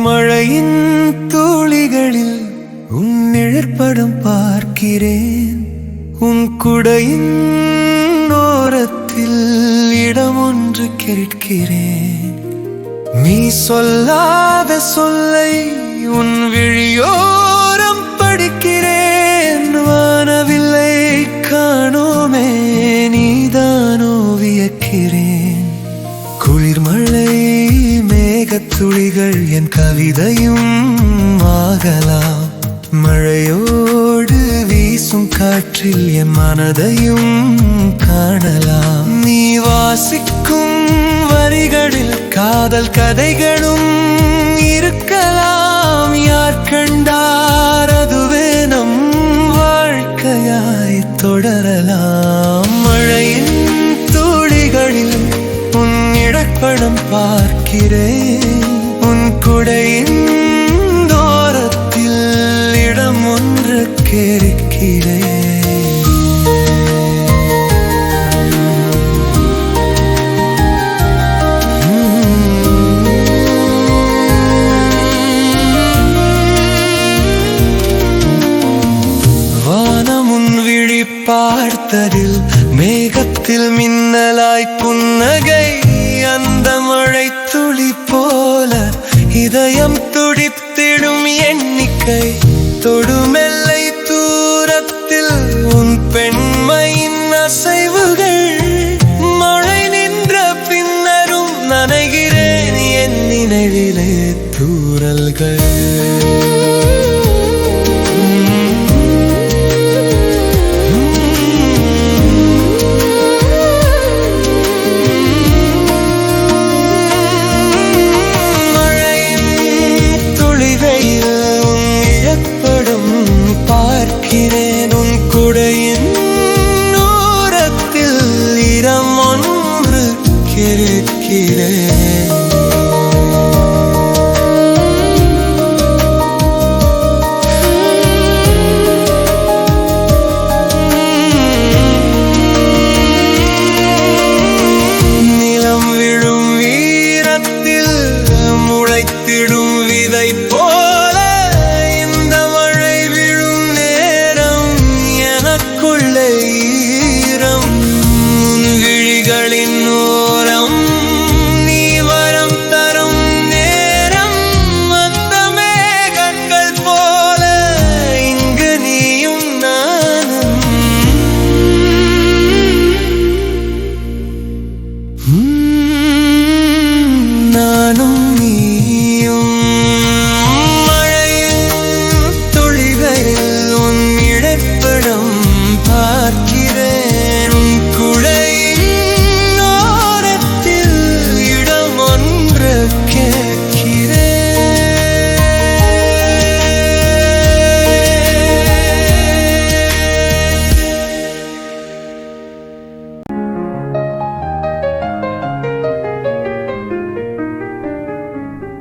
மழையின் துளிகளில் உன் நிழற்படம் பார்க்கிறேன். உன் குடையின் ஓரத்தில் இடம் ஒன்று கேட்கிறேன். நீ சொல்லாத சொல்லை உன் விழியோரம் படிக்கிறேன். வானவில்லை காணோமே, நீதானோ வியக்கிறேன். குளிர் மழை மேகத்துளிகள் என் கவிதையும் ஆகலாம். மழையோடு வீசும் காற்றில் என் மனதையும் காணலாம். நீ வாசிக்கும் வரிகளில் காதல் கதைகளும் இருக்கலாம். யார் கண்டார் அதுவே நம் வாழ்க்கையாய் தொடரலாம். மழையின் துளிகளில் உன் நிழற்படம் பார்க்கிறேன். உன் குடையின் ஓரத்தில் இடம் ஒன்று கேட்கிறேன். வானமுன் விழி பார்த்ததில் மேகத்தில் மின்னலாய் புன்னகை. அந்த மழை துளி போல இதயம் துடித்திடும் எண்ணிக்கை. தொடுமெல்லை தூரத்தில் உன் பெண்மையின் அசைவுகள். மழை நின்ற பின்னரும் நனைகிறேன் என் நினைவிலே தூறல்கள். உன் குடையின் ஓரத்தில் இடம் ஒன்று கேட்கிறேன்.